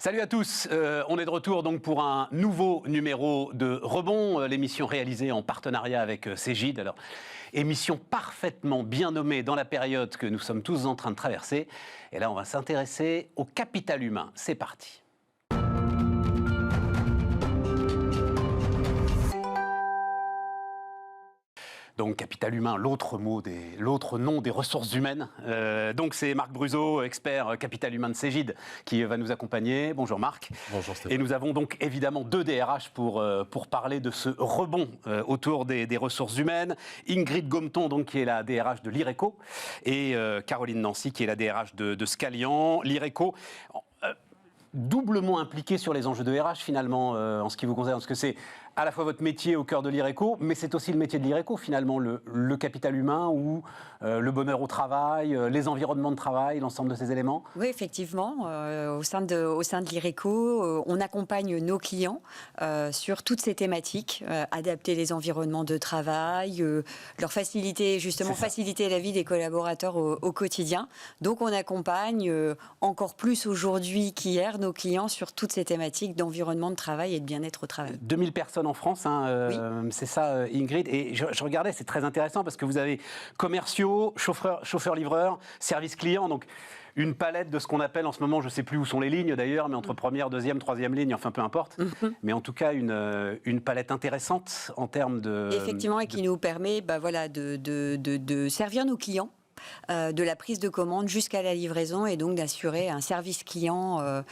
Salut à tous, on est de retour donc pour un nouveau numéro de Rebond, l'émission réalisée en partenariat avec Cegid. Alors, émission parfaitement bien nommée dans la période que nous sommes tous en train de traverser. Et là, on va s'intéresser au capital humain. C'est parti. Donc, capital humain, l'autre nom des ressources humaines. Donc, c'est Marc Bruzo, expert capital humain de Cegid, qui va nous accompagner. Bonjour Marc. Bonjour Stéphane. Et nous avons donc évidemment deux DRH pour parler de ce rebond autour des ressources humaines. Ingrid Gometon, donc, qui est la DRH de l'IRECO, et Caroline Nancy, qui est la DRH de Scalian. L'IRECO, doublement impliqué sur les enjeux de RH finalement, en ce qui vous concerne, parce que c'est à la fois votre métier au cœur de l'IRECO, mais c'est aussi le métier de l'IRECO finalement, le capital humain ou le bonheur au travail, les environnements de travail, l'ensemble de ces éléments. Oui, effectivement, au sein de l'IRECO, on accompagne nos clients sur toutes ces thématiques, adapter les environnements de travail, leur faciliter la vie des collaborateurs au quotidien. Donc on accompagne encore plus aujourd'hui qu'hier nos clients sur toutes ces thématiques d'environnement de travail et de bien-être au travail. 2000 personnes en France, hein, oui. C'est ça Ingrid, et je regardais, c'est très intéressant parce que vous avez commerciaux, chauffeurs-livreurs, service client, donc une palette de ce qu'on appelle en ce moment, je ne sais plus où sont les lignes d'ailleurs, mais entre première, deuxième, troisième ligne, enfin peu importe, mais en tout cas une palette intéressante en termes de... Effectivement, et qui nous permet de servir nos clients. De la prise de commande jusqu'à la livraison et donc d'assurer un service client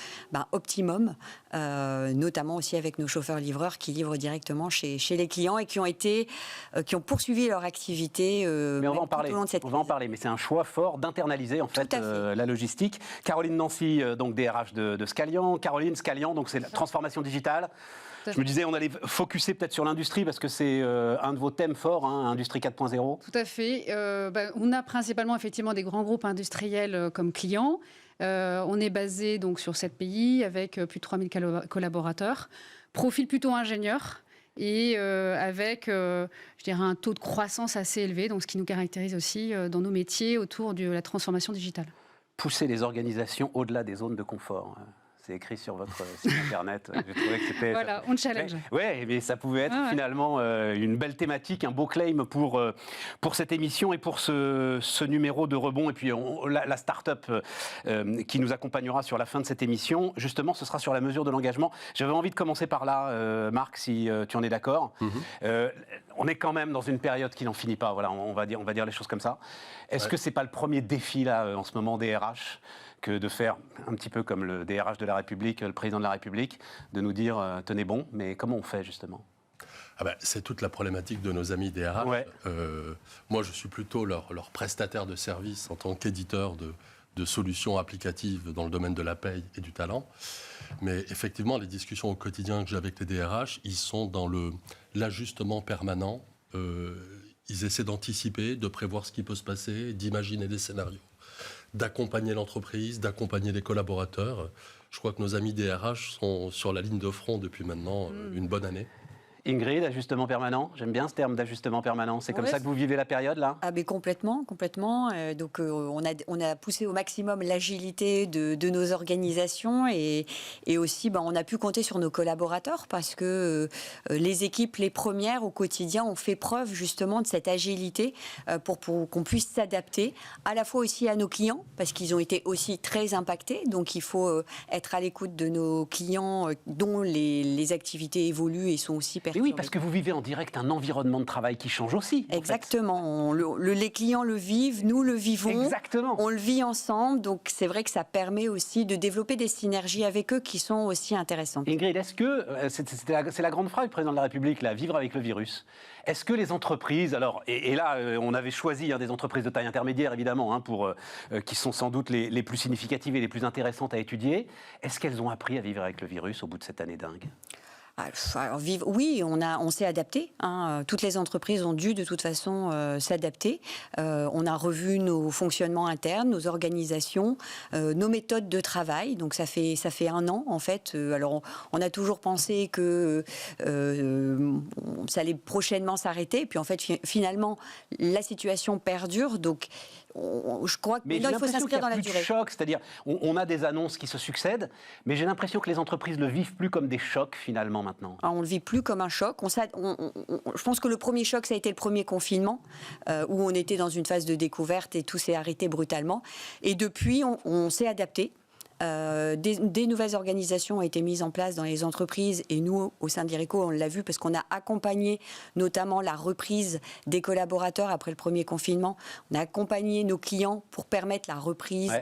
optimum, notamment aussi avec nos chauffeurs-livreurs qui livrent directement chez les clients et qui ont poursuivi leur activité mais on va en parler, tout au long de cette crise. On va en parler, mais c'est un choix fort d'internaliser en fait la logistique. Caroline Nancy, donc DRH de Scalian. Caroline, Scalian, donc c'est la transformation digitale. Je me disais, on allait focuser peut-être sur l'industrie parce que c'est un de vos thèmes forts, hein, Industrie 4.0. Tout à fait. On a principalement effectivement des grands groupes industriels comme clients. On est basé donc sur 7 pays avec plus de 3000 collaborateurs. Profil plutôt ingénieur et avec, je dirais, un taux de croissance assez élevé, donc ce qui nous caractérise aussi dans nos métiers autour de la transformation digitale. Pousser les organisations au-delà des zones de confort. C'est écrit sur votre site internet. J'ai trouvé que c'était... Voilà, on challenge. Oui, mais ça pouvait être finalement une belle thématique, un beau claim pour cette émission et pour ce numéro de Rebond. Et puis la start-up qui nous accompagnera sur la fin de cette émission, justement, ce sera sur la mesure de l'engagement. J'avais envie de commencer par là, Marc, si tu en es d'accord. On est quand même dans une période qui n'en finit pas. Voilà, on va dire les choses comme ça. Est-ce que c'est pas le premier défi là en ce moment des RH que de faire un petit peu comme le DRH de la République, le président de la République, de nous dire tenez bon, mais comment on fait justement ? C'est toute la problématique de nos amis DRH. Ouais. Moi, je suis plutôt leur prestataire de service en tant qu'éditeur de solutions applicatives dans le domaine de la paye et du talent. Mais effectivement, les discussions au quotidien que j'ai avec les DRH, ils sont dans l'ajustement permanent. Ils essaient d'anticiper, de prévoir ce qui peut se passer, d'imaginer des scénarios, d'accompagner l'entreprise, d'accompagner les collaborateurs. Je crois que nos amis DRH sont sur la ligne de front depuis maintenant une bonne année. Ingrid, ajustement permanent, j'aime bien ce terme d'ajustement permanent. C'est comme ça que vous vivez la période là ? Ah mais complètement. Donc on a poussé au maximum l'agilité de nos organisations et aussi on a pu compter sur nos collaborateurs parce que les équipes, les premières au quotidien, ont fait preuve justement de cette agilité pour qu'on puisse s'adapter à la fois aussi à nos clients parce qu'ils ont été aussi très impactés. Donc il faut être à l'écoute de nos clients dont les activités évoluent et sont aussi perturbées. Mais oui, parce que vous vivez en direct un environnement de travail qui change aussi. Exactement. Les clients le vivent, nous le vivons. Exactement. On le vit ensemble. Donc, c'est vrai que ça permet aussi de développer des synergies avec eux qui sont aussi intéressantes. Ingrid, est-ce que, c'est la grande phrase du président de la République, là, vivre avec le virus. Est-ce que les entreprises, alors, et là, on avait choisi des entreprises de taille intermédiaire, évidemment, qui sont sans doute les plus significatives et les plus intéressantes à étudier. Est-ce qu'elles ont appris à vivre avec le virus au bout de cette année dingue ? Alors, oui, on s'est adapté. Toutes les entreprises ont dû de toute façon s'adapter. On a revu nos fonctionnements internes, nos organisations, nos méthodes de travail. Donc ça fait 1 an en fait. Alors on a toujours pensé que ça allait prochainement s'arrêter. Puis en fait finalement la situation perdure. Donc je crois que maintenant, il faut s'inscrire dans la durée. De choc, c'est-à-dire on a des annonces qui se succèdent, mais j'ai l'impression que les entreprises ne le vivent plus comme des chocs finalement maintenant. Alors, on ne le vit plus comme un choc. Je pense que le premier choc, ça a été le premier confinement, où on était dans une phase de découverte et tout s'est arrêté brutalement. Et depuis, on s'est adapté. Des nouvelles organisations ont été mises en place dans les entreprises et nous, au sein d'Ireco, on l'a vu parce qu'on a accompagné notamment la reprise des collaborateurs après le premier confinement. On a accompagné nos clients pour permettre la reprise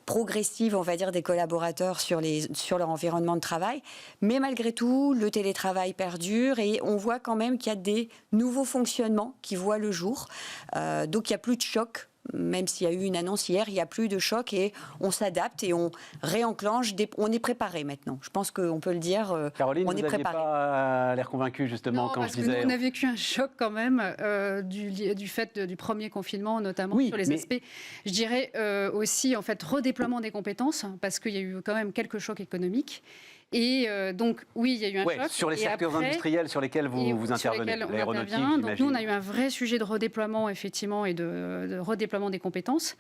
progressive, on va dire, des collaborateurs sur leur environnement de travail. Mais malgré tout, le télétravail perdure et on voit quand même qu'il y a des nouveaux fonctionnements qui voient le jour. Donc il n'y a plus de choc. Même s'il y a eu une annonce hier, il n'y a plus de choc et on s'adapte et on réenclenche. On est préparé maintenant. Je pense qu'on peut le dire. Caroline, on vous est préparé. Pas l'air convaincue justement quand je disais. Nous, on a vécu un choc quand même du fait du premier confinement, notamment sur les aspects. Je dirais aussi en fait redéploiement des compétences parce qu'il y a eu quand même quelques chocs économiques. Et donc, oui, il y a eu un choc. Sur les secteurs industriels sur lesquels vous intervenez, l'aéronautique, j'imagine. Donc, nous, on a eu un vrai sujet de redéploiement, effectivement, et de redéploiement des compétences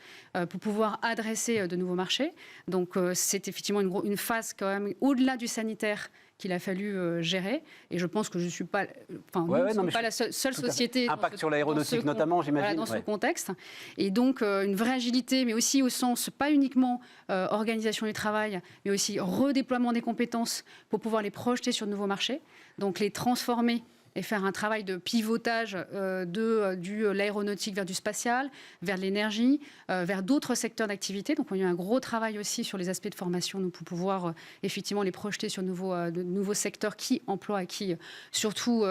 pour pouvoir adresser de nouveaux marchés. Donc, c'est effectivement une phase quand même au-delà du sanitaire qu'il a fallu gérer. Et je pense que je ne suis pas, nous ne sommes pas la seule société. Impact sur l'aéronautique notamment, j'imagine. Dans ce contexte. Et donc, une vraie agilité, mais aussi au sens, pas uniquement organisation du travail, mais aussi redéploiement des compétences pour pouvoir les projeter sur de nouveaux marchés. Donc, les transformer et faire un travail de pivotage de l'aéronautique vers du spatial, vers l'énergie, vers d'autres secteurs d'activité. Donc, on a eu un gros travail aussi sur les aspects de formation pour pouvoir effectivement les projeter sur de nouveaux secteurs qui emploient et qui, surtout,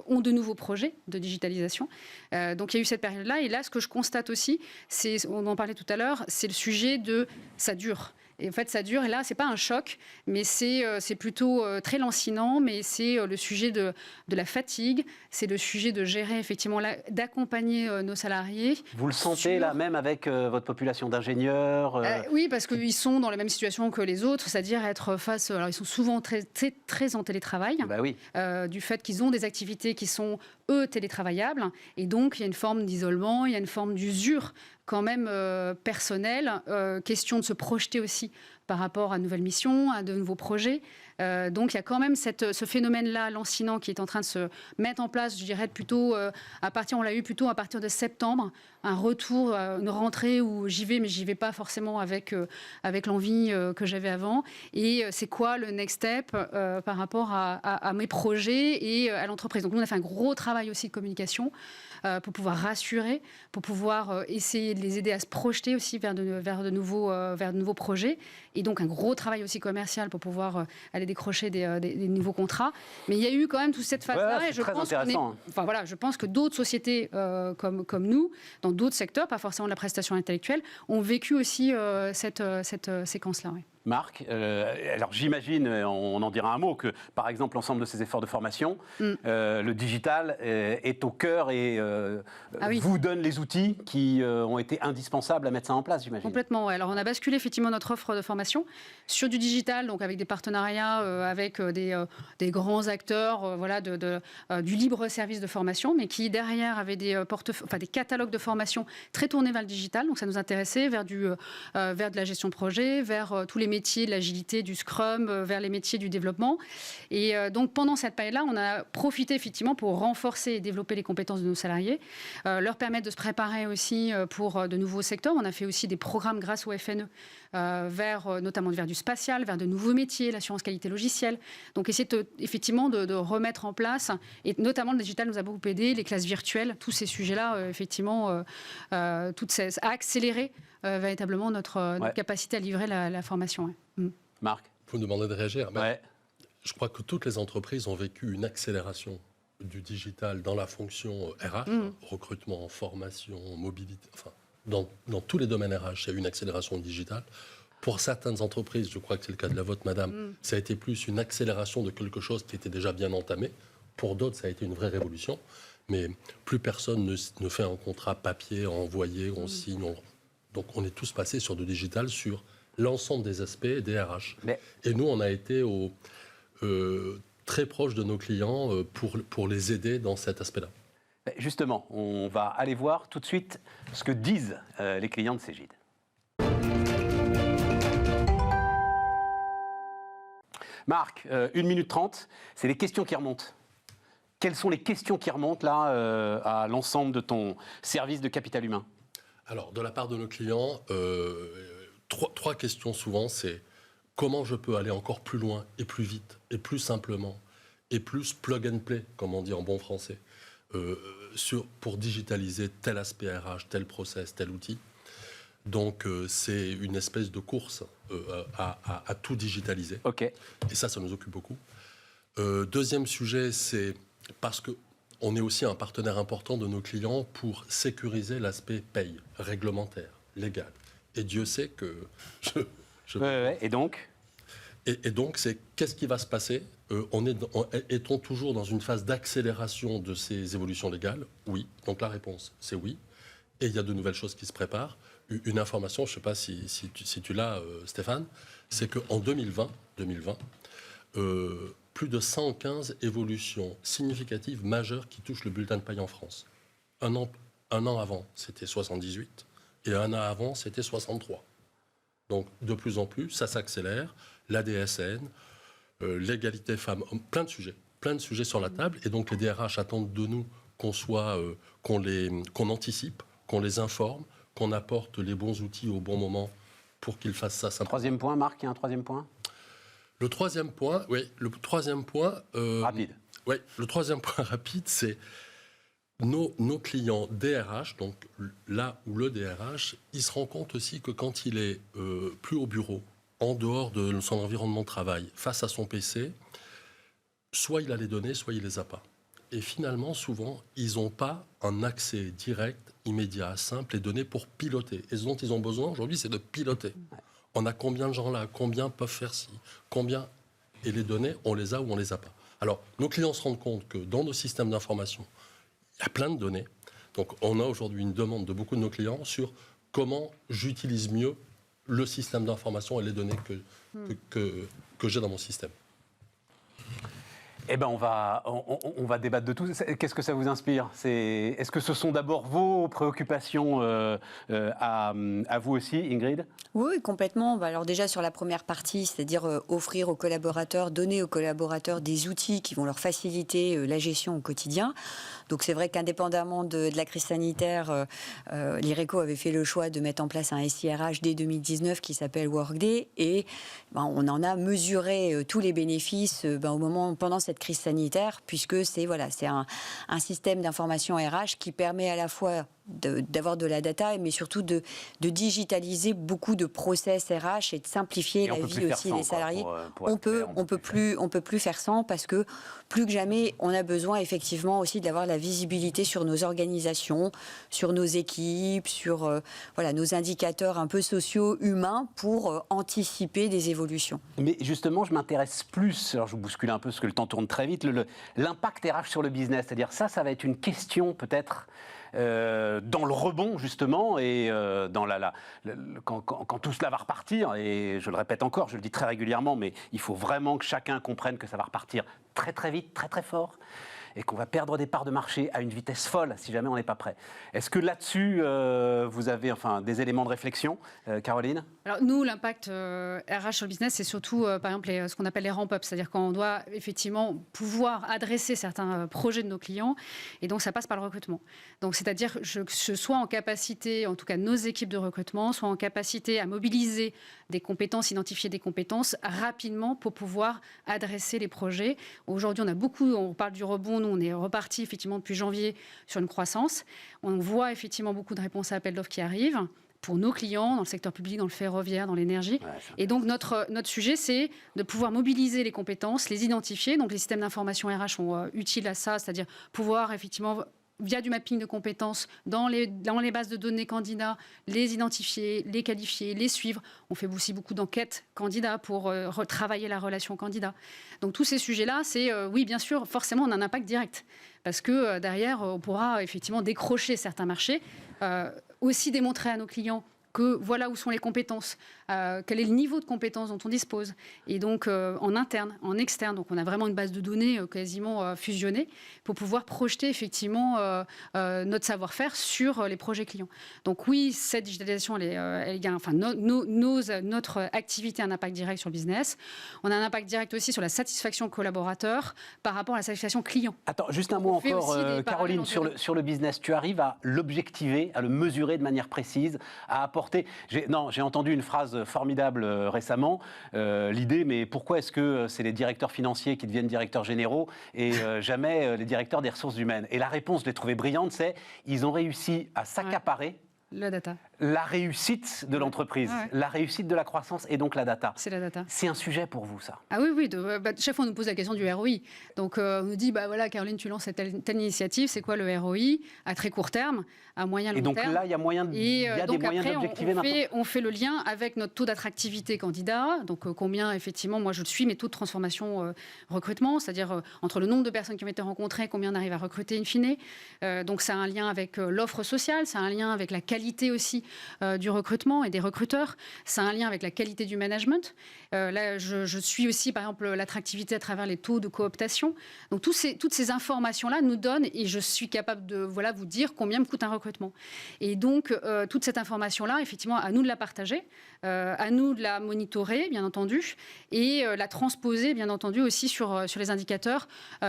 ont de nouveaux projets de digitalisation. Donc, il y a eu cette période-là. Et là, ce que je constate aussi, on en parlait tout à l'heure, c'est le sujet de ça dure. Et en fait, ça dure. Et là, c'est pas un choc, mais c'est plutôt très lancinant. Mais c'est le sujet de la fatigue. C'est le sujet de gérer, effectivement, d'accompagner nos salariés. Vous le sentez là, même avec votre population d'ingénieurs Oui, parce qu'ils sont dans la même situation que les autres, c'est-à-dire être face. Alors, ils sont souvent très, très, très en télétravail, du fait qu'ils ont des activités qui sont, eux, télétravaillables. Et donc, il y a une forme d'isolement, il y a une forme d'usure quand même personnelle, question de se projeter aussi par rapport à de nouvelles missions, à de nouveaux projets. Donc il y a quand même ce phénomène-là lancinant qui est en train de se mettre en place, je dirais plutôt on l'a eu plutôt à partir de septembre, un retour, une rentrée où j'y vais, mais j'y vais pas forcément avec l'envie que j'avais avant. Et c'est quoi le next step par rapport à mes projets et à l'entreprise. Donc nous on a fait un gros travail aussi de communication pour pouvoir rassurer, pour pouvoir essayer de les aider à se projeter aussi vers de nouveaux projets. Et donc un gros travail aussi commercial pour pouvoir aller décrocher des nouveaux contrats. Mais il y a eu quand même toute cette phase-là. Et je pense je pense que d'autres sociétés comme nous, dans d'autres secteurs, pas forcément de la prestation intellectuelle, ont vécu aussi cette séquence-là. Oui. Marc, alors j'imagine, on en dira un mot, que par exemple l'ensemble de ces efforts de formation, le digital est au cœur et vous donne les outils qui ont été indispensables à mettre ça en place, j'imagine. Complètement, ouais. Alors on a basculé effectivement notre offre de formation sur du digital, donc avec des partenariats avec des grands acteurs du libre service de formation, mais qui derrière avaient des catalogues de formation très tournés vers le digital, donc ça nous intéressait vers de la gestion de projet, vers tous les métiers de l'agilité, du Scrum, vers les métiers du développement. Et donc, pendant cette période-là, on a profité effectivement pour renforcer et développer les compétences de nos salariés, leur permettre de se préparer aussi pour de nouveaux secteurs. On a fait aussi des programmes grâce au FNE, notamment vers du spatial, vers de nouveaux métiers, l'assurance qualité logicielle. Donc, essayer effectivement de remettre en place, et notamment le digital nous a beaucoup aidé, les classes virtuelles, tous ces sujets-là, effectivement, à accélérer véritablement notre capacité à livrer la formation. Ouais. Marc, vous me demandez de réagir. Je crois que toutes les entreprises ont vécu une accélération du digital dans la fonction RH, recrutement, formation, mobilité, enfin, dans tous les domaines RH, il y a eu une accélération digitale. Pour certaines entreprises, je crois que c'est le cas de la vôtre, madame, ça a été plus une accélération de quelque chose qui était déjà bien entamé. Pour d'autres, ça a été une vraie révolution. Mais plus personne ne fait un contrat papier, envoyé, on signe. Donc on est tous passés sur du digital sur l'ensemble des aspects des RH. Et nous, on a été très proche de nos clients pour les aider dans cet aspect-là. Justement, on va aller voir tout de suite ce que disent les clients de Cegid. Marc, 1 minute 30, c'est les questions qui remontent. Quelles sont les questions qui remontent là à l'ensemble de ton service de capital humain? Alors, de la part de nos clients, trois questions souvent, c'est comment je peux aller encore plus loin et plus vite et plus simplement et plus plug and play, comme on dit en bon français, pour digitaliser tel aspect RH, tel process, tel outil. Donc, c'est une espèce de course à tout digitaliser. Okay. Et ça nous occupe beaucoup. Deuxième sujet, c'est parce qu'on est aussi un partenaire important de nos clients pour sécuriser l'aspect paye, réglementaire, légal. Et Dieu sait que Et donc et donc, c'est qu'est-ce qui va se passer? Est-on toujours dans une phase d'accélération de ces évolutions légales? Oui. Donc la réponse, c'est oui. Et il y a de nouvelles choses qui se préparent. Une information, je ne sais pas si tu l'as, Stéphane, c'est qu'en 2020, plus de 115 évolutions significatives majeures qui touchent le bulletin de paie en France. Un an avant, c'était 78, et un an avant, c'était 63. Donc, de plus en plus, ça s'accélère. La DSN, l'égalité femmes-hommes, plein de sujets sur la table. Et donc, les DRH attendent de nous qu'on anticipe, qu'on les informe, qu'on apporte les bons outils au bon moment pour qu'ils fassent ça simplement. Troisième point, Marc, il y a un troisième point? Le troisième point, rapide. Oui, le troisième point rapide, c'est nos clients DRH, donc là où le DRH, il se rend compte aussi que quand il est plus au bureau, en dehors de son environnement de travail, face à son PC, soit il a les données, soit il les a pas. Et finalement, souvent, ils n'ont pas un accès direct, immédiat, simple et donné pour piloter. Et ce dont ils ont besoin aujourd'hui, c'est de piloter. On a combien de gens là? Combien peuvent faire ci? Combien? Et les données, on les a ou on les a pas. Alors, nos clients se rendent compte que dans nos systèmes d'information, il y a plein de données. Donc, on a aujourd'hui une demande de beaucoup de nos clients sur comment j'utilise mieux le système d'information et les données que j'ai dans mon système. Eh ben on va débattre de tout. Qu'est-ce que ça vous inspire? Est-ce que ce sont d'abord vos préoccupations à vous aussi, Ingrid? Oui, complètement. Alors déjà sur la première partie, c'est-à-dire offrir aux collaborateurs, donner aux collaborateurs des outils qui vont leur faciliter la gestion au quotidien. Donc c'est vrai qu'indépendamment de la crise sanitaire, l'IRECO avait fait le choix de mettre en place un SIRH dès 2019 qui s'appelle Workday et on en a mesuré tous les bénéfices pendant cette crise sanitaire, puisque c'est un système d'information RH qui permet à la fois d'avoir de la data, mais surtout de digitaliser beaucoup de process RH et de simplifier la vie aussi des salariés. On peut plus faire sans, parce que plus que jamais, on a besoin effectivement aussi d'avoir la visibilité sur nos organisations, sur nos équipes, sur nos indicateurs un peu sociaux, humains, pour anticiper des évolutions. Mais justement, je m'intéresse plus, alors je vous bouscule un peu parce que le temps tourne très vite, l'impact RH sur le business. C'est-à-dire ça va être une question peut-être dans le rebond justement et quand tout cela va repartir, et je le répète encore, je le dis très régulièrement, mais il faut vraiment que chacun comprenne que ça va repartir très très vite, très très fort, et qu'on va perdre des parts de marché à une vitesse folle si jamais on n'est pas prêt. Est-ce que là-dessus, vous avez des éléments de réflexion, Caroline? Alors nous, l'impact RH sur le business, c'est surtout, par exemple, ce qu'on appelle les ramp-up, c'est-à-dire quand on doit effectivement pouvoir adresser certains projets de nos clients, et donc ça passe par le recrutement. Donc c'est-à-dire que je sois en capacité, en tout cas nos équipes de recrutement, soient en capacité à mobiliser des compétences, identifier des compétences rapidement pour pouvoir adresser les projets. Aujourd'hui, on parle du rebond, nous on est reparti effectivement depuis janvier sur une croissance. On voit effectivement beaucoup de réponses à appels d'offres qui arrivent pour nos clients, dans le secteur public, dans le ferroviaire, dans l'énergie. Et donc notre sujet, c'est de pouvoir mobiliser les compétences, les identifier. Donc les systèmes d'information RH sont utiles à ça, c'est-à-dire pouvoir effectivement via du mapping de compétences, dans les bases de données candidats, les identifier, les qualifier, les suivre. On fait aussi beaucoup d'enquêtes candidats pour retravailler la relation candidat. Donc tous ces sujets-là, c'est, oui, bien sûr, forcément, on a un impact direct. Parce que derrière, on pourra effectivement décrocher certains marchés, aussi démontrer à nos clients que voilà où sont les compétences, quel est le niveau de compétences dont on dispose. Et donc, en interne, en externe, donc on a vraiment une base de données quasiment fusionnée pour pouvoir projeter effectivement notre savoir-faire sur les projets clients. Donc oui, cette digitalisation, notre activité a un impact direct sur le business. On a un impact direct aussi sur la satisfaction collaborateur par rapport à la satisfaction client. Attends, juste un mot encore, Caroline, sur le business. Tu arrives à l'objectiver, à le mesurer de manière précise, à apporter... J'ai entendu une phrase formidable récemment, l'idée, mais pourquoi est-ce que c'est les directeurs financiers qui deviennent directeurs généraux et jamais les directeurs des ressources humaines? Et la réponse, je l'ai trouvée brillante, c'est ils ont réussi à s'accaparer la data. La réussite de l'entreprise, la réussite de la croissance et donc la data. C'est la data. C'est un sujet pour vous, ça? Ah oui, chaque fois on nous pose la question du ROI. Donc on nous dit, voilà, Caroline, tu lances telle initiative, c'est quoi le ROI à très court terme, à moyen long terme? Et donc là, il y a moyen des moyens d'objectiver maintenant. On fait le lien avec notre taux d'attractivité candidat, donc combien effectivement, moi je suis mes taux de transformation recrutement, c'est-à-dire entre le nombre de personnes qui ont été rencontrées, combien on arrive à recruter in fine. Donc ça a un lien avec l'offre sociale, ça a un lien avec la qualité aussi du recrutement et des recruteurs. C'est un lien avec la qualité du management. Là, je suis aussi, par exemple, l'attractivité à travers les taux de cooptation. Donc, toutes ces informations-là nous donnent, et je suis capable de vous dire combien me coûte un recrutement. Et donc, toute cette information-là, effectivement, à nous de la partager, à nous de la monitorer, bien entendu, et la transposer, bien entendu, aussi sur les indicateurs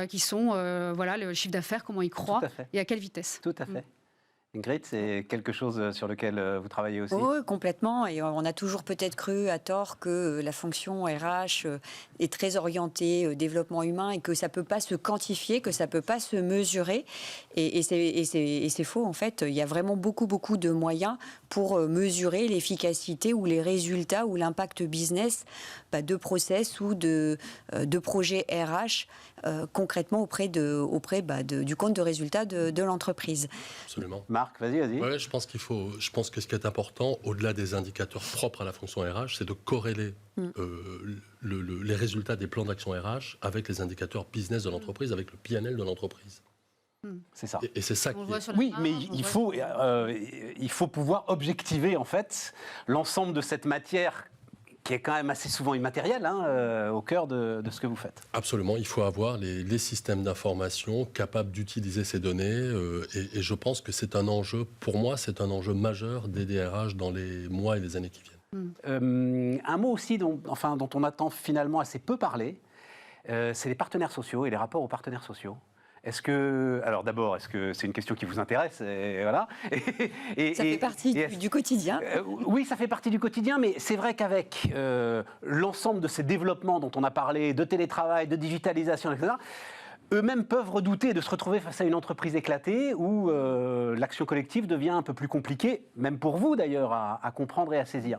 qui sont le chiffre d'affaires, comment il croît et à quelle vitesse. Tout à fait. Ingrid, c'est quelque chose sur lequel vous travaillez aussi? Oui, complètement. Et on a toujours peut-être cru à tort que la fonction RH est très orientée développement humain et que ça ne peut pas se quantifier, que ça ne peut pas se mesurer. Et c'est faux, en fait. Il y a vraiment beaucoup de moyens pour mesurer l'efficacité ou les résultats ou l'impact business de process ou de projets RH concrètement auprès du compte de résultats de l'entreprise. Absolument. Marc, vas-y. Ouais, je pense que ce qui est important, au-delà des indicateurs propres à la fonction RH, c'est de corréler les résultats des plans d'action RH avec les indicateurs business de l'entreprise, avec le PNL de l'entreprise. C'est ça. Et c'est ça qui Oui, mais il faut pouvoir objectiver, en fait, l'ensemble de cette matière qui est quand même assez souvent immatériel, au cœur de ce que vous faites. Absolument, il faut avoir les systèmes d'information capables d'utiliser ces données et je pense que c'est un enjeu, pour moi, c'est un enjeu majeur des DRH dans les mois et les années qui viennent. Un mot aussi dont on attend finalement assez peu parler, c'est les partenaires sociaux et les rapports aux partenaires sociaux. Est-ce que c'est une question qui vous intéresse et voilà. Ça fait partie du quotidien. Oui, ça fait partie du quotidien, mais c'est vrai qu'avec l'ensemble de ces développements dont on a parlé, de télétravail, de digitalisation, etc., eux-mêmes peuvent redouter de se retrouver face à une entreprise éclatée où l'action collective devient un peu plus compliquée, même pour vous d'ailleurs, à comprendre et à saisir.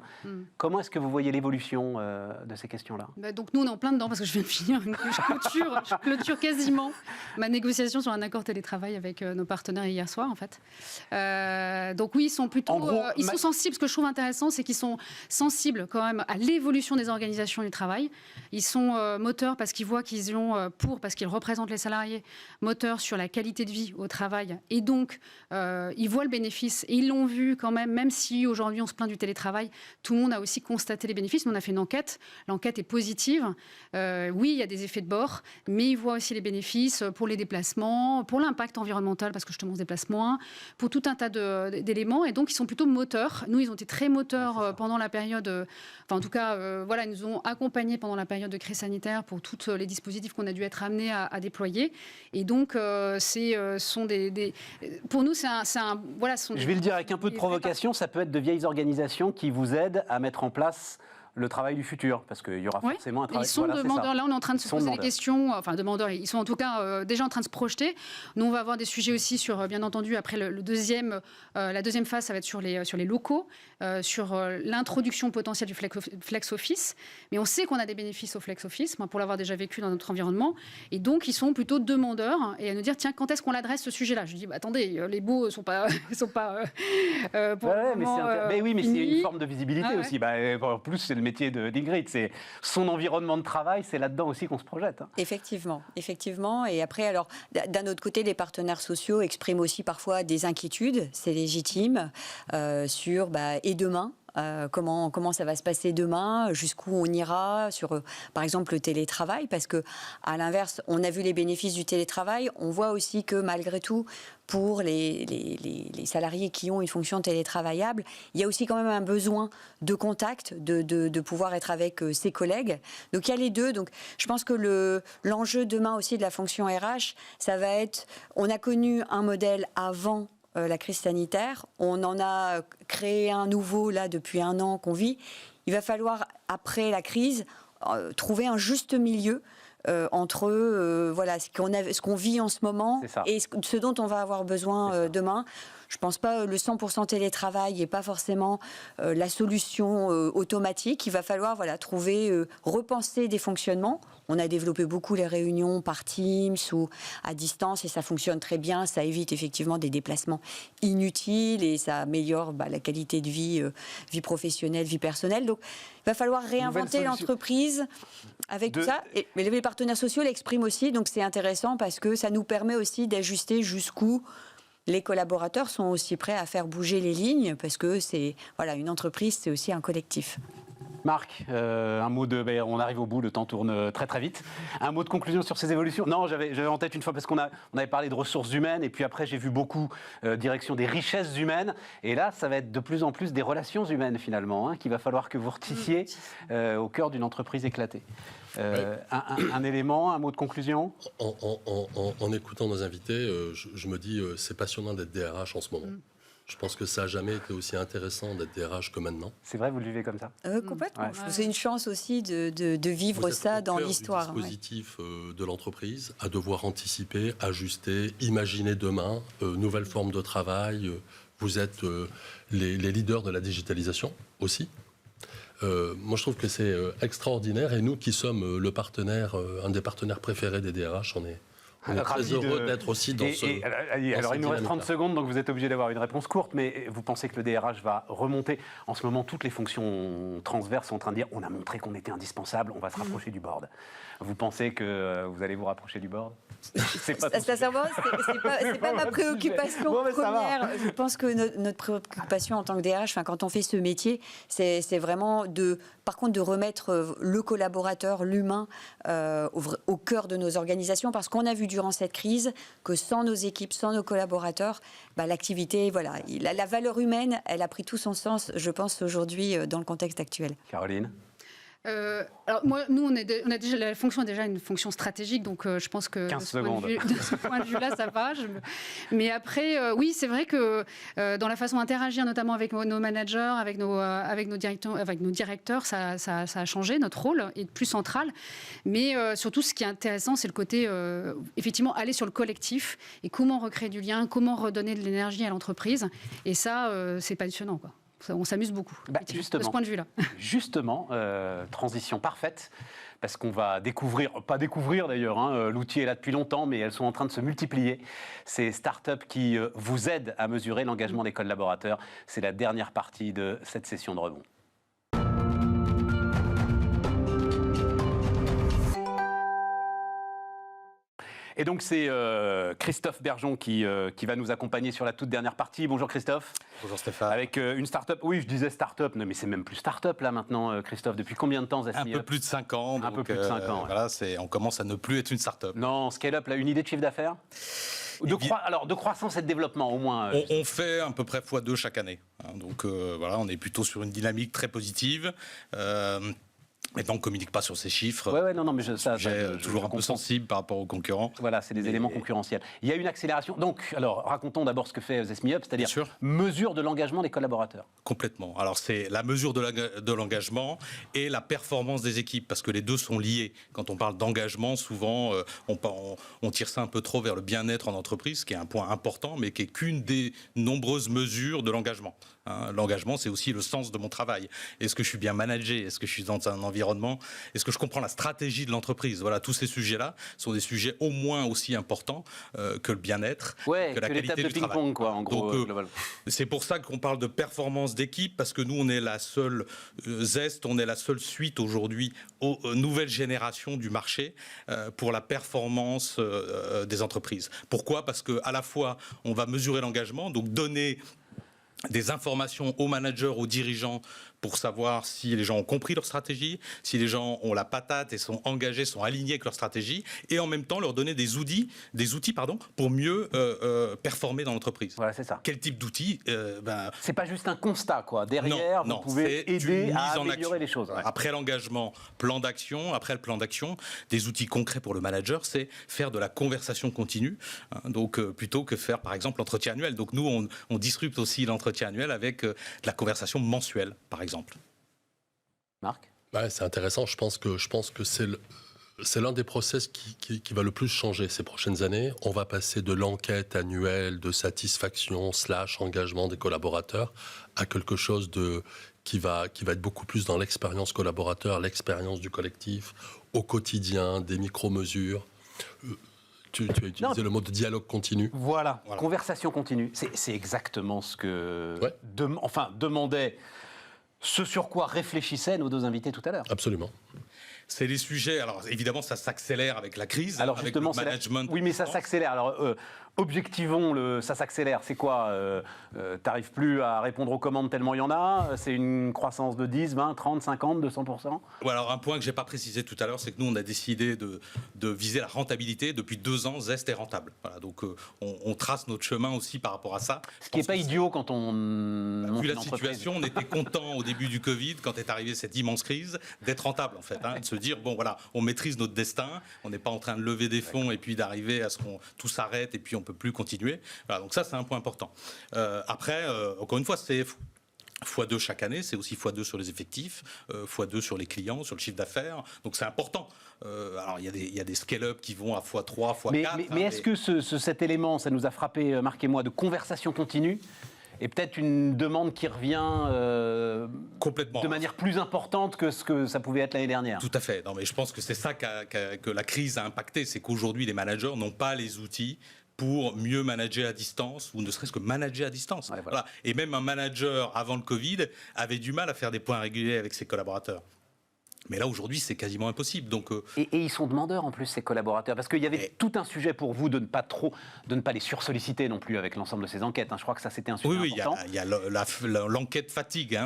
Comment est-ce que vous voyez l'évolution de ces questions-là? Donc nous, on est en plein dedans parce que je viens de finir, je clôture quasiment ma négociation sur un accord télétravail avec nos partenaires hier soir, en fait. Donc oui, ils sont plutôt... ils sont sensibles. Ce que je trouve intéressant, c'est qu'ils sont sensibles quand même à l'évolution des organisations du travail. Ils sont moteurs parce qu'ils voient qu'ils ont parce qu'ils représentent les salariés, moteurs sur la qualité de vie au travail. Et donc, ils voient le bénéfice. Et ils l'ont vu quand même si aujourd'hui on se plaint du télétravail, tout le monde a aussi constaté les bénéfices. On a fait une enquête. L'enquête est positive. Oui, il y a des effets de bord, mais ils voient aussi les bénéfices pour les déplacements, pour l'impact environnemental, parce que justement on se déplace moins, pour tout un tas d'éléments. Et donc, ils sont plutôt moteurs. Nous, ils ont été très moteurs pendant la période... en tout cas, ils nous ont accompagnés pendant la période de crise sanitaire pour tous les dispositifs qu'on a dû être amenés à déployer. Et donc, pour nous, je vais le dire avec un peu de provocation, ça peut être de vieilles organisations qui vous aident à mettre en place le travail du futur, parce qu'il y aura forcément un travail. Ils sont demandeurs. Là, on est en train de se poser des questions. Enfin, demandeurs. Ils sont en tout cas déjà en train de se projeter. Nous, on va avoir des sujets aussi sur, bien entendu, après la deuxième phase, ça va être sur les locaux, sur l'introduction potentielle du flex office. Mais on sait qu'on a des bénéfices au flex office, pour l'avoir déjà vécu dans notre environnement. Et donc, ils sont plutôt demandeurs et à nous dire, tiens, quand est-ce qu'on l'adresse ce sujet-là? Je dis, attendez, les baux ne sont pas pour le moment, mais c'est une forme de visibilité aussi. En plus, c'est le métier d'Ingrid. C'est son environnement de travail, c'est là-dedans aussi qu'on se projette. Effectivement. Et après, alors, d'un autre côté, les partenaires sociaux expriment aussi parfois des inquiétudes, c'est légitime, sur et demain. Comment ça va se passer demain, jusqu'où on ira sur, par exemple, le télétravail, parce que à l'inverse, on a vu les bénéfices du télétravail, on voit aussi que malgré tout, pour les salariés qui ont une fonction télétravaillable, il y a aussi quand même un besoin de contact, de pouvoir être avec ses collègues. Donc il y a les deux. Donc je pense que l'enjeu demain aussi de la fonction RH, ça va être, on a connu un modèle avant la crise sanitaire. On en a créé un nouveau, là, depuis 1 an qu'on vit. Il va falloir, après la crise, trouver un juste milieu entre ce qu'on vit en ce moment et ce dont on va avoir besoin demain. Je ne pense pas le 100% télétravail n'est pas forcément la solution automatique. Il va falloir trouver, repenser des fonctionnements. On a développé beaucoup les réunions par Teams ou à distance et ça fonctionne très bien. Ça évite effectivement des déplacements inutiles et ça améliore la qualité de vie, vie professionnelle, vie personnelle. Donc il va falloir réinventer l'entreprise avec tout ça. Mais les partenaires sociaux l'expriment aussi, donc c'est intéressant parce que ça nous permet aussi d'ajuster jusqu'où les collaborateurs sont aussi prêts à faire bouger les lignes parce que c'est une entreprise, c'est aussi un collectif. Marc, un mot on arrive au bout, le temps tourne très très vite. Un mot de conclusion sur ces évolutions? Non, j'avais en tête une fois parce on avait parlé de ressources humaines et puis après j'ai vu beaucoup direction des richesses humaines et là ça va être de plus en plus des relations humaines finalement qu'il va falloir que vous retissiez au cœur d'une entreprise éclatée. Un élément, un mot de conclusion? En écoutant nos invités, je me dis c'est passionnant d'être DRH en ce moment. Je pense que ça n'a jamais été aussi intéressant d'être DRH que maintenant. C'est vrai, vous le vivez comme ça? Complètement. Ouais. C'est une chance aussi de vivre ça dans l'histoire. Vous êtes au dispositif de l'entreprise, à devoir anticiper, ajuster, imaginer demain, nouvelles formes de travail. Vous êtes les leaders de la digitalisation aussi. Moi, je trouve que c'est extraordinaire. Et nous qui sommes le partenaire, un des partenaires préférés des DRH, on est très heureux d'être aussi dans alors, il nous reste 30 secondes, donc vous êtes obligé d'avoir une réponse courte, mais vous pensez que le DRH va remonter? En ce moment, toutes les fonctions transverses sont en train de dire on a montré qu'on était indispensable, on va se rapprocher du board. Vous pensez que vous allez vous rapprocher du board? Sincèrement, c'est pas ma préoccupation première. Je pense que notre préoccupation en tant que DRH, quand on fait ce métier, c'est vraiment par contre, de remettre le collaborateur, l'humain, au cœur de nos organisations, parce qu'on a vu durant cette crise que sans nos équipes, sans nos collaborateurs, l'activité, la valeur humaine, elle a pris tout son sens, je pense, aujourd'hui, dans le contexte actuel. Caroline? Alors nous, la fonction est déjà une fonction stratégique, donc je pense que 15 secondes. De ce point de vue-là, ça va. Mais après, oui, c'est vrai que dans la façon d'interagir, notamment avec nos managers, avec nos directeurs, ça a changé. Notre rôle est plus central. Mais surtout, ce qui est intéressant, c'est le côté, effectivement, aller sur le collectif et comment recréer du lien, comment redonner de l'énergie à l'entreprise. Et ça, c'est passionnant, quoi. On s'amuse beaucoup, de ce point de vue-là. Justement, transition parfaite, parce qu'on va pas découvrir d'ailleurs, l'outil est là depuis longtemps, mais elles sont en train de se multiplier. Ces startups qui vous aident à mesurer l'engagement des collaborateurs. C'est la dernière partie de cette session de rebond. Et donc c'est Christophe Bergeon qui va nous accompagner sur la toute dernière partie. Bonjour Christophe. Bonjour Stéphane. Avec une start-up, oui je disais start-up, mais c'est même plus start-up là maintenant Christophe. Depuis combien de temps Un peu plus de 5 ans. Un peu plus de 5 ans. Voilà, on commence à ne plus être une start-up. Non, scale-up, là, une idée de chiffre d'affaires de croissance et de développement au moins. On fait à peu près x2 chaque année. Donc voilà, on est plutôt sur une dynamique très positive. Maintenant, on ne communique pas sur ces chiffres. Ouais, non, mais toujours un peu sensible par rapport aux concurrents. Voilà, c'est des éléments concurrentiels. Il y a une accélération. Donc, alors, racontons d'abord ce que fait ZestMeUp, c'est-à-dire mesure de l'engagement des collaborateurs. Complètement. Alors, c'est la mesure de l'engagement et la performance des équipes, parce que les deux sont liés. Quand on parle d'engagement, souvent, on tire ça un peu trop vers le bien-être en entreprise, ce qui est un point important, mais qui est qu'une des nombreuses mesures de l'engagement. L'engagement, c'est aussi le sens de mon travail. Est-ce que je suis bien managé? Est-ce que je suis dans un environnement? Est-ce que je comprends la stratégie de l'entreprise? Voilà, tous ces sujets-là sont des sujets au moins aussi importants que le bien-être, que la qualité du travail. Ping-pong, quoi, en gros. Donc, c'est pour ça qu'on parle de performance d'équipe, parce que nous, on est la seule Zest, on est la seule suite aujourd'hui aux nouvelles générations du marché pour la performance des entreprises. Pourquoi? Parce qu'à la fois, on va mesurer l'engagement, donc donner des informations aux managers, aux dirigeants, pour savoir si les gens ont compris leur stratégie, si les gens ont la patate et sont engagés, sont alignés avec leur stratégie, et en même temps leur donner des outils pour mieux performer dans l'entreprise. Voilà, c'est ça. Quel type d'outils C'est pas juste un constat, quoi. Derrière, vous pouvez aider à améliorer les choses. Ouais. Après l'engagement, plan d'action. Après le plan d'action, des outils concrets pour le manager, c'est faire de la conversation continue. Donc, plutôt que faire, par exemple, l'entretien annuel. Donc, nous, on disrupte aussi l'entretien annuel avec de la conversation mensuelle, par exemple. Marc ? C'est intéressant. Je pense que c'est l'un des process qui va le plus changer ces prochaines années. On va passer de l'enquête annuelle de satisfaction / engagement des collaborateurs à quelque chose qui va être beaucoup plus dans l'expérience collaborateur, l'expérience du collectif, au quotidien, des micro-mesures. Tu as utilisé le mot de dialogue continu. Voilà. Conversation continue. C'est exactement ce que demandait, ce sur quoi réfléchissaient nos deux invités tout à l'heure. Absolument. C'est les sujets. Alors évidemment, ça s'accélère avec la crise, alors, avec le management. Oui, mais ça s'accélère. Alors, objectivons ça s'accélère. C'est quoi t'arrives plus à répondre aux commandes tellement il y en a? C'est une croissance de 10, 20, 30, 50, 200%? Alors, un point que j'ai pas précisé tout à l'heure, c'est que nous, on a décidé de viser la rentabilité. Depuis 2 ans, Zest est rentable. Voilà, donc, on trace notre chemin aussi par rapport à ça. Ce qui n'est pas idiot quand on vu la situation, on était content au début du Covid, quand est arrivée cette immense crise, d'être rentable, en fait. De se dire, bon, voilà, on maîtrise notre destin. On n'est pas en train de lever des fonds et puis d'arriver à ce qu'on tout s'arrête et puis on peut plus continuer. Voilà, donc ça, c'est un point important. Après, encore une fois, c'est x2 chaque année, c'est aussi x2 sur les effectifs, x2 sur les clients, sur le chiffre d'affaires. Donc c'est important. Alors il y a des scale-up qui vont à x3, x4. Mais est-ce que cet élément, ça nous a frappé, Marc et moi, de conversation continue, et peut-être une demande qui revient complètement de manière plus importante que ce que ça pouvait être l'année dernière? Tout à fait. Non, mais je pense que c'est ça que la crise a impacté, c'est qu'aujourd'hui les managers n'ont pas les outils pour mieux manager à distance, ou ne serait-ce que manager à distance. Ouais, voilà. Et même un manager, avant le Covid, avait du mal à faire des points réguliers avec ses collaborateurs. Mais là, aujourd'hui, c'est quasiment impossible. Donc, et ils sont demandeurs, en plus, ces collaborateurs. Parce qu'il y avait tout un sujet pour vous de ne pas les sursolliciter non plus avec l'ensemble de ces enquêtes. Je crois que ça, c'était un sujet important. Oui, il y a l'enquête fatigue.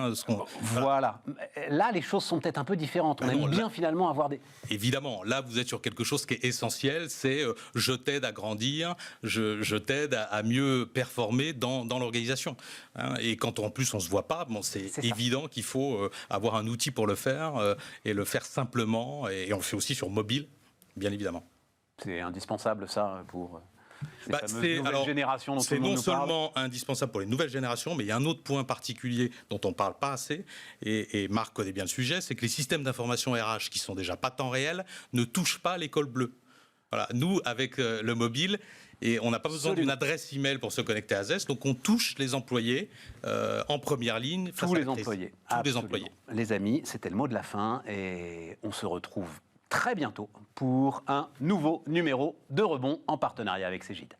Voilà. Là, les choses sont peut-être un peu différentes. On aime bien, finalement, avoir des... Évidemment, là, vous êtes sur quelque chose qui est essentiel. C'est je t'aide à grandir, je t'aide à mieux performer dans l'organisation. Et quand, en plus, on ne se voit pas, c'est évident qu'il faut avoir un outil pour le faire et le faire simplement, et on le fait aussi sur mobile, bien évidemment. C'est indispensable, ça, pour ces fameuses nouvelles générations dont tout le monde nous parle. C'est non seulement indispensable pour les nouvelles générations, mais il y a un autre point particulier dont on ne parle pas assez, et Marc connaît bien le sujet, c'est que les systèmes d'information RH, qui sont déjà pas temps réel, ne touchent pas l'école bleue. Voilà. Nous, avec le mobile, et on n'a pas besoin d'une adresse email pour se connecter à Zest, donc on touche les employés en première ligne. Tous les employés. Tous les employés. Les amis, c'était le mot de la fin, et on se retrouve très bientôt pour un nouveau numéro de Rebond en partenariat avec Cégide.